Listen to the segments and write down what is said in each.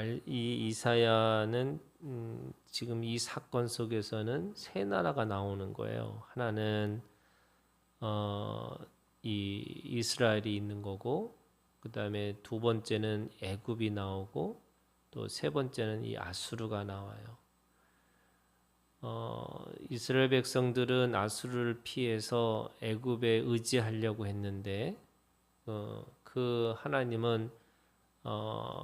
이 이사야는 지금 이 사건 속에서는 세 나라가 나오는 거예요. 하나는 이 이스라엘이 있는 거고, 그 다음에 두 번째는 애굽이 나오고, 또 세 번째는 이 아수르가 나와요. 이스라엘 백성들은 아수르를 피해서 애굽에 의지하려고 했는데, 그 하나님은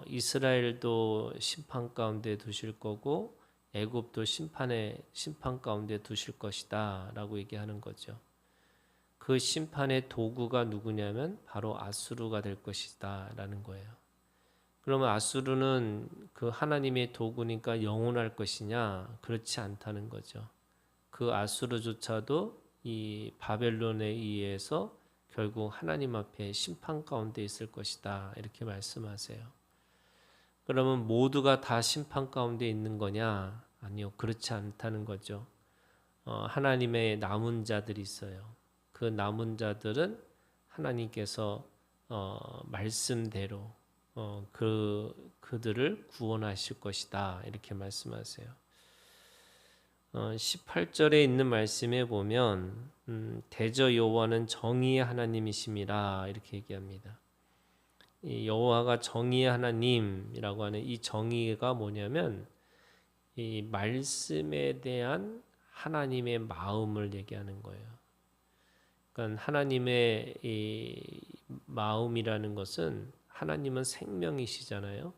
이스라엘도 심판 가운데 두실 거고 애굽도 심판 가운데 두실 것이다라고 얘기하는 거죠. 그 심판의 도구가 누구냐면 바로 아수르가 될 것이다라는 거예요. 그러면 아수르는 그 하나님의 도구니까 영원할 것이냐? 그렇지 않다는 거죠. 그 아수르조차도 이 바벨론에 의해서 결국 하나님 앞에 심판 가운데 있을 것이다. 이렇게 말씀하세요. 그러면 모두가 다 심판 가운데 있는 거냐? 아니요. 그렇지 않다는 거죠. 하나님의 남은 자들이 있어요. 그 남은 자들은 하나님께서 말씀대로 그들을 구원하실 것이다. 이렇게 말씀하세요. 18절에 있는 말씀에 보면 대저 여호와는 정의의 하나님이심이라 이렇게 얘기합니다. 이 여호와가 정의의 하나님이라고 하는 이 정의가 뭐냐면 이 말씀에 대한 하나님의 마음을 얘기하는 거예요. 그러니까 하나님의 이 마음이라는 것은 하나님은 생명이시잖아요.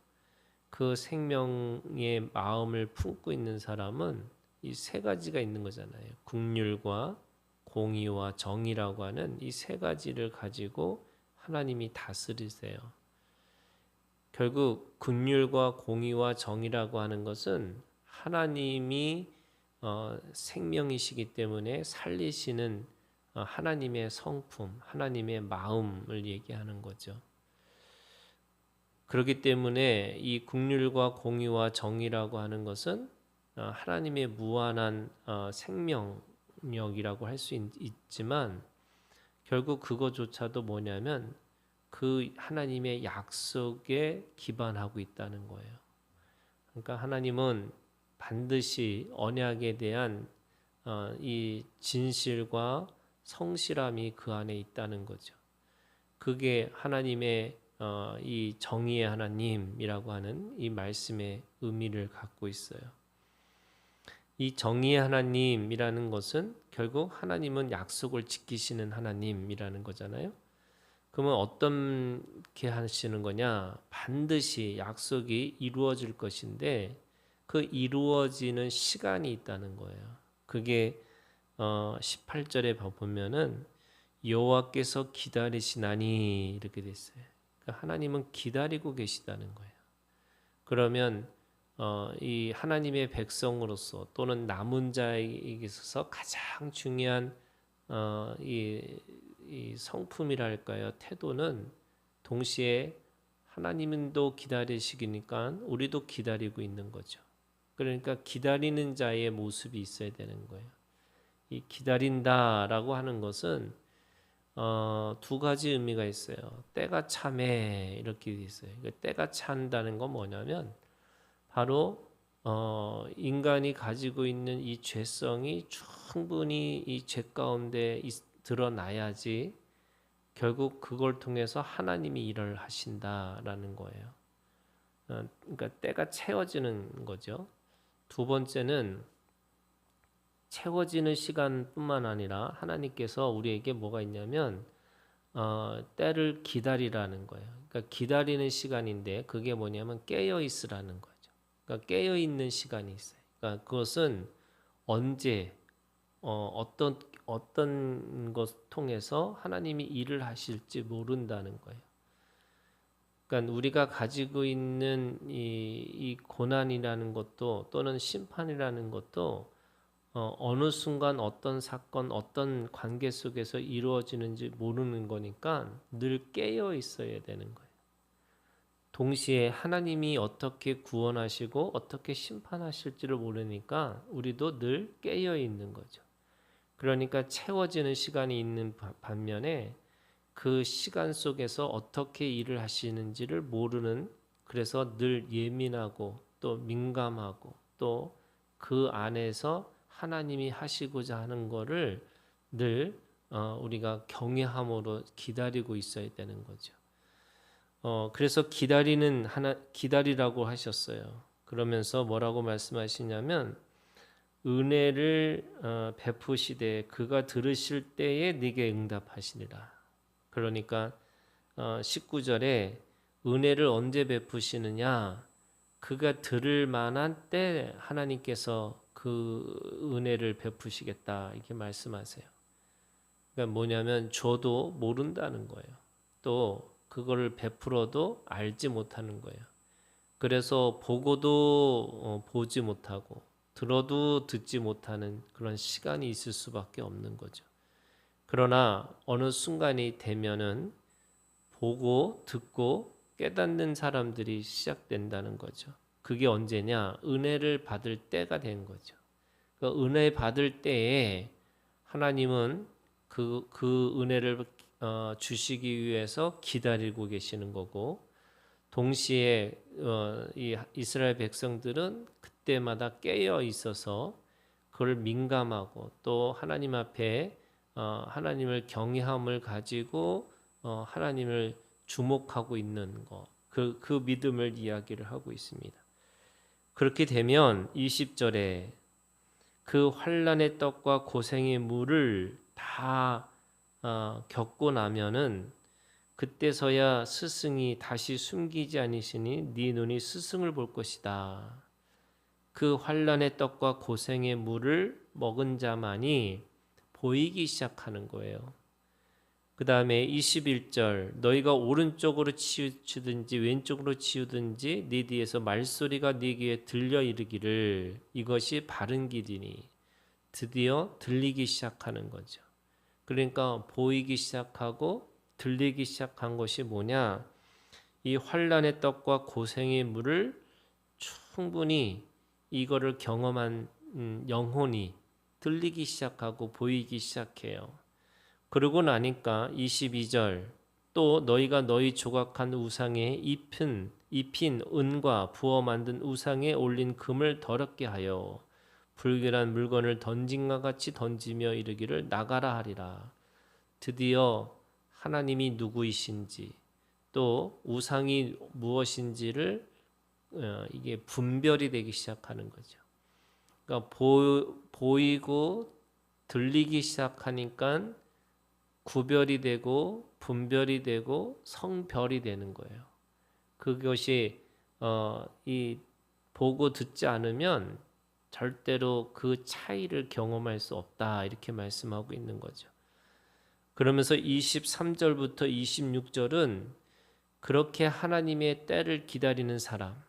그 생명의 마음을 품고 있는 사람은 이 세 가지가 있는 거잖아요. 긍휼과 공의와 정의라고 하는 이 세 가지를 가지고 하나님이 다스리세요. 결국 긍휼과 공의와 정의라고 하는 것은 하나님이 생명이시기 때문에 살리시는 하나님의 성품, 하나님의 마음을 얘기하는 거죠. 그렇기 때문에 이 긍휼과 공의와 정의라고 하는 것은 하나님의 무한한 생명력이라고 할 수 있지만 결국 그것조차도 뭐냐면 그 하나님의 약속에 기반하고 있다는 거예요. 그러니까 하나님은 반드시 언약에 대한 이 진실과 성실함이 그 안에 있다는 거죠. 그게 하나님의 이 정의의 하나님이라고 하는 이 말씀의 의미를 갖고 있어요. 이 정의의 하나님이라는 것은 결국 하나님은 약속을 지키시는 하나님이라는 거잖아요. 그러면 어떻게 하시는 거냐? 반드시 약속이 이루어질 것인데 그 이루어지는 시간이 있다는 거예요. 그게 18절에 보면은 여호와께서 기다리시나니 이렇게 됐어요. 그러니까 하나님은 기다리고 계시다는 거예요. 그러면 이 하나님의 백성으로서 또는 남은 자에게 있어서 가장 중요한 이 성품이랄까요? 태도는 동시에 하나님도 기다리시기니까 우리도 기다리고 있는 거죠. 그러니까 기다리는 자의 모습이 있어야 되는 거예요. 이 기다린다라고 하는 것은 두 가지 의미가 있어요. 때가 참에 이렇게 돼 있어요. 때가 찬다는 건 뭐냐면 바로 인간이 가지고 있는 이 죄성이 충분히 이 죄 가운데 드러나야지 결국 그걸 통해서 하나님이 일을 하신다라는 거예요. 그러니까 때가 채워지는 거죠. 두 번째는 채워지는 시간뿐만 아니라 하나님께서 우리에게 뭐가 있냐면 때를 기다리라는 거예요. 그러니까 기다리는 시간인데 그게 뭐냐면 깨어 있으라는 거죠. 그러니까 깨어 있는 시간이 있어요. 그러니까 그것은 언제 어떤 것 통해서 하나님이 일을 하실지 모른다는 거예요. 그러니까 우리가 가지고 있는 이 고난이라는 것도 또는 심판이라는 것도 어느 순간 어떤 사건, 어떤 관계 속에서 이루어지는지 모르는 거니까 늘 깨어 있어야 되는 거예요. 동시에 하나님이 어떻게 구원하시고 어떻게 심판하실지를 모르니까 우리도 늘 깨어 있는 거죠. 그러니까 채워지는 시간이 있는 반면에 그 시간 속에서 어떻게 일을 하시는지를 모르는 그래서 늘 예민하고 또 민감하고 또 그 안에서 하나님이 하시고자 하는 거를 늘 우리가 경외함으로 기다리고 있어야 되는 거죠. 그래서 기다리라고 하셨어요. 그러면서 뭐라고 말씀하시냐면 은혜를 베푸시되 그가 들으실 때에 네게 응답하시리라. 그러니까 19절에 은혜를 언제 베푸시느냐? 그가 들을 만한 때 하나님께서 그 은혜를 베푸시겠다 이렇게 말씀하세요. 그러니까 뭐냐면 저도 모른다는 거예요. 또 그거를 베풀어도 알지 못하는 거예요. 그래서 보고도 보지 못하고 들어도 듣지 못하는 그런 시간이 있을 수밖에 없는 거죠. 그러나 어느 순간이 되면은 보고 듣고 깨닫는 사람들이 시작된다는 거죠. 그게 언제냐? 은혜를 받을 때가 된 거죠. 그 은혜 받을 때에 하나님은 그 은혜를 주시기 위해서 기다리고 계시는 거고, 동시에 이 이스라엘 백성들은 그때마다 깨어 있어서 그걸 민감하고 또 하나님 앞에 하나님을 경외함을 가지고 하나님을 주목하고 있는 거, 그 믿음을 이야기를 하고 있습니다. 그렇게 되면 20절에 그 환난의 떡과 고생의 물을 다 겪고 나면은 그때서야 스승이 다시 숨기지 아니시니 네 눈이 스승을 볼 것이다. 그 환난의 떡과 고생의 물을 먹은 자만이 보이기 시작하는 거예요. 그 다음에 21절 너희가 오른쪽으로 치우든지 왼쪽으로 치우든지 네 뒤에서 말소리가 네 귀에 들려 이르기를 이것이 바른 길이니 드디어 들리기 시작하는 거죠. 그러니까 보이기 시작하고 들리기 시작한 것이 뭐냐? 이 환난의 떡과 고생의 물을 충분히 이거를 경험한 영혼이 들리기 시작하고 보이기 시작해요. 그러고 나니까 22절 또 너희가 너희 조각한 우상에 입힌 은과 부어 만든 우상에 올린 금을 더럽게 하여 불결한 물건을 던진과 같이 던지며 이르기를 나가라 하리라. 드디어 하나님이 누구이신지 또 우상이 무엇인지를 이게 분별이 되기 시작하는 거죠. 그러니까 보이고 들리기 시작하니까 구별이 되고 분별이 되고 성별이 되는 거예요. 그것이 이 보고 듣지 않으면 절대로 그 차이를 경험할 수 없다 이렇게 말씀하고 있는 거죠. 그러면서 23절부터 26절은 그렇게 하나님의 때를 기다리는 사람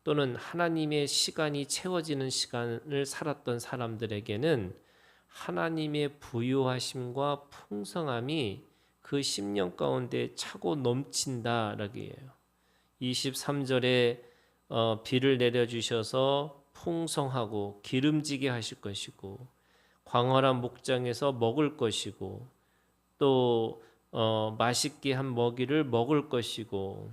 또는 하나님의 시간이 채워지는 시간을 살았던 사람들에게는 하나님의 부유하심과 풍성함이 그 10년 가운데 차고 넘친다라고 해요. 23절에 비를 내려주셔서 풍성하고 기름지게 하실 것이고 광활한 목장에서 먹을 것이고 또 맛있게 한 먹이를 먹을 것이고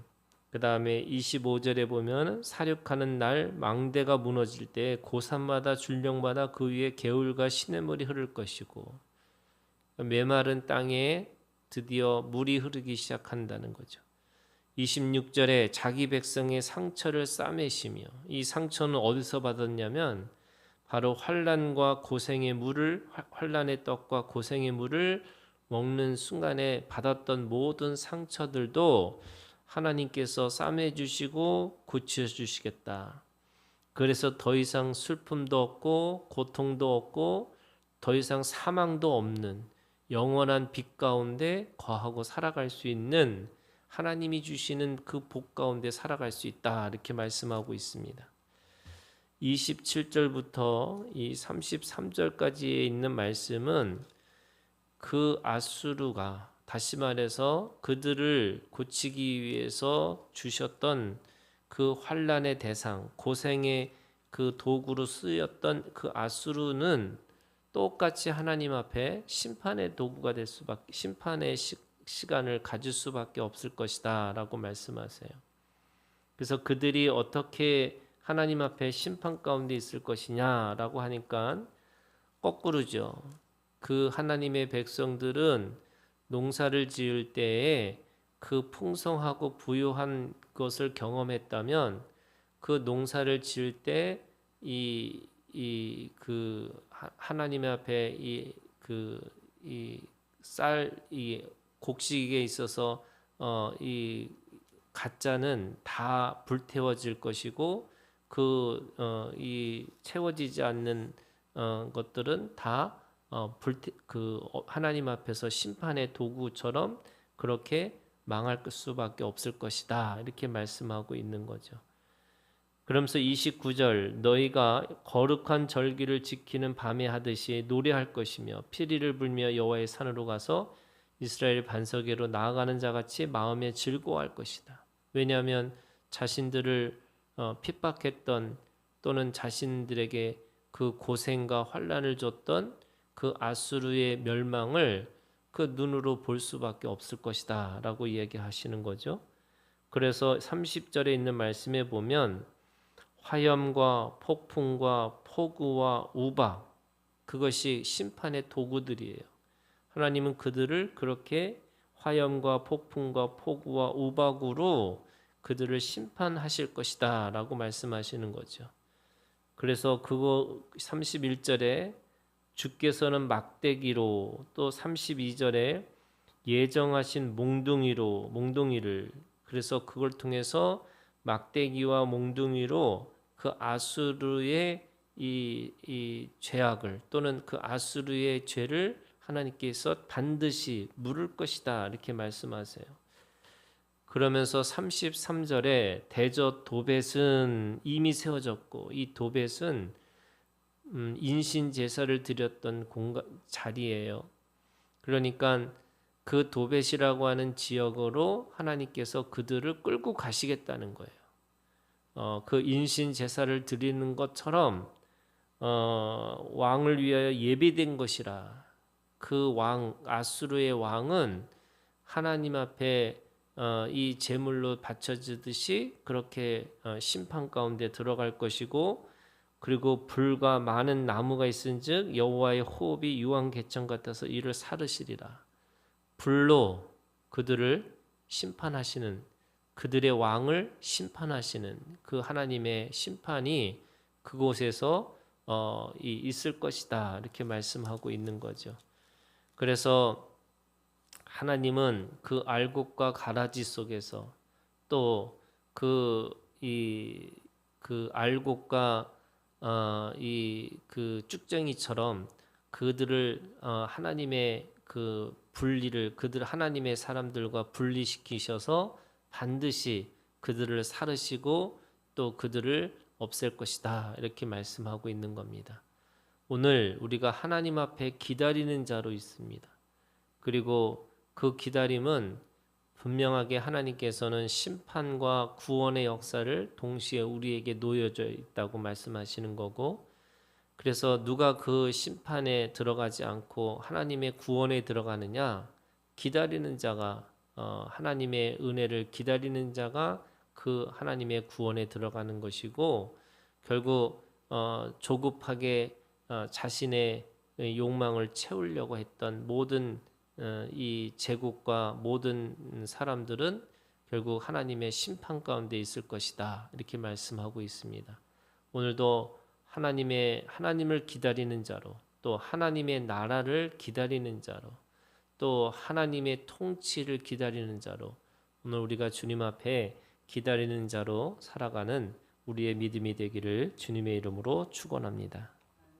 그 다음에 25절에 보면 사륙하는 날 망대가 무너질 때 고산마다 줄령마다 그 위에 개울과 시냇물이 흐를 것이고 메마른 땅에 드디어 물이 흐르기 시작한다는 거죠. 26절에 자기 백성의 상처를 싸매시며 이 상처는 어디서 받았냐면 바로 환난의 떡과 고생의 물을 먹는 순간에 받았던 모든 상처들도 하나님께서 싸매 주시고 고쳐 주시겠다. 그래서 더 이상 슬픔도 없고 고통도 없고 더 이상 사망도 없는 영원한 빛 가운데 거하고 살아갈 수 있는 하나님이 주시는 그 복 가운데 살아갈 수 있다. 이렇게 말씀하고 있습니다. 27절부터 이 33절까지에 있는 말씀은 그 아수르가 다시 말해서 그들을 고치기 위해서 주셨던 그 환난의 대상, 고생의 그 도구로 쓰였던 그 아수르는 똑같이 하나님 앞에 심판의 도구가 될 수밖에, 심판의 시간을 가질 수밖에 없을 것이다라고 말씀하세요. 그래서 그들이 어떻게 하나님 앞에 심판 가운데 있을 것이냐라고 하니까 거꾸로죠. 그 하나님의 백성들은 농사를 지을 때에 그 풍성하고 부유한 것을 경험했다면 그 농사를 지을 때 하나님 앞에 이 곡식에 있어서 이 가짜는 다 불태워질 것이고 이 채워지지 않는 것들은 다 하나님 앞에서 심판의 도구처럼 그렇게 망할 수밖에 없을 것이다. 이렇게 말씀하고 있는 거죠. 그러면서 29절 너희가 거룩한 절기를 지키는 밤에 하듯이 노래할 것이며 피리를 불며 여호와의 산으로 가서 이스라엘 반석에로 나아가는 자같이 마음에 즐거워할 것이다. 왜냐하면 자신들을 핍박했던 또는 자신들에게 그 고생과 환난을 줬던 그 아수르의 멸망을 그 눈으로 볼 수밖에 없을 것이다 라고 이야기하시는 거죠. 그래서 30절에 있는 말씀에 보면 화염과 폭풍과 폭우와 우박 그것이 심판의 도구들이에요. 하나님은 그들을 그렇게 화염과 폭풍과 폭우와 우박으로 그들을 심판하실 것이다 라고 말씀하시는 거죠. 그래서 그거 31절에 주께서는 막대기로 또 32절에 예정하신 몽둥이를 그래서 그걸 통해서 막대기와 몽둥이로 그 아수르의 이 죄악을 또는 그 아수르의 죄를 하나님께서 반드시 물을 것이다 이렇게 말씀하세요. 그러면서 33절에 대저 도벳은 이미 세워졌고 이 도벳은 인신 제사를 드렸던 자리예요. 그러니까 그 도벳이라고 하는 지역으로 하나님께서 그들을 끌고 가시겠다는 거예요. 그 인신 제사를 드리는 것처럼 왕을 위하여 예비된 것이라. 그 왕 아수르의 왕은 하나님 앞에 이 제물로 바쳐지듯이 그렇게 심판 가운데 들어갈 것이고 그리고 불과 많은 나무가 있은즉 여호와의 호흡이 유황개천 같아서 이를 사르시리라. 불로 그들을 심판하시는 그들의 왕을 심판하시는 그 하나님의 심판이 그곳에서 있을 것이다 이렇게 말씀하고 있는 거죠. 그래서 하나님은 그 알곡과 가라지 속에서 또 그 알곡과 그 쭉정이처럼 그들을 하나님의 그 분리를 그들 하나님의 사람들과 분리시키셔서 반드시 그들을 사르시고 또 그들을 없앨 것이다 이렇게 말씀하고 있는 겁니다. 오늘 우리가 하나님 앞에 기다리는 자로 있습니다. 그리고 그 기다림은 분명하게 하나님께서는 심판과 구원의 역사를 동시에 우리에게 놓여져 있다고 말씀하시는 거고 그래서 누가 그 심판에 들어가지 않고 하나님의 구원에 들어가느냐 기다리는 자가 하나님의 은혜를 기다리는 자가 그 하나님의 구원에 들어가는 것이고 결국 조급하게 자신의 욕망을 채우려고 했던 모든 이 제국과 모든 사람들은 결국 하나님의 심판 가운데 있을 것이다 이렇게 말씀하고 있습니다. 오늘도 하나님을 기다리는 자로 또 하나님의 나라를 기다리는 자로 또 하나님의 통치를 기다리는 자로 오늘 우리가 주님 앞에 기다리는 자로 살아가는 우리의 믿음이 되기를 주님의 이름으로 축원합니다.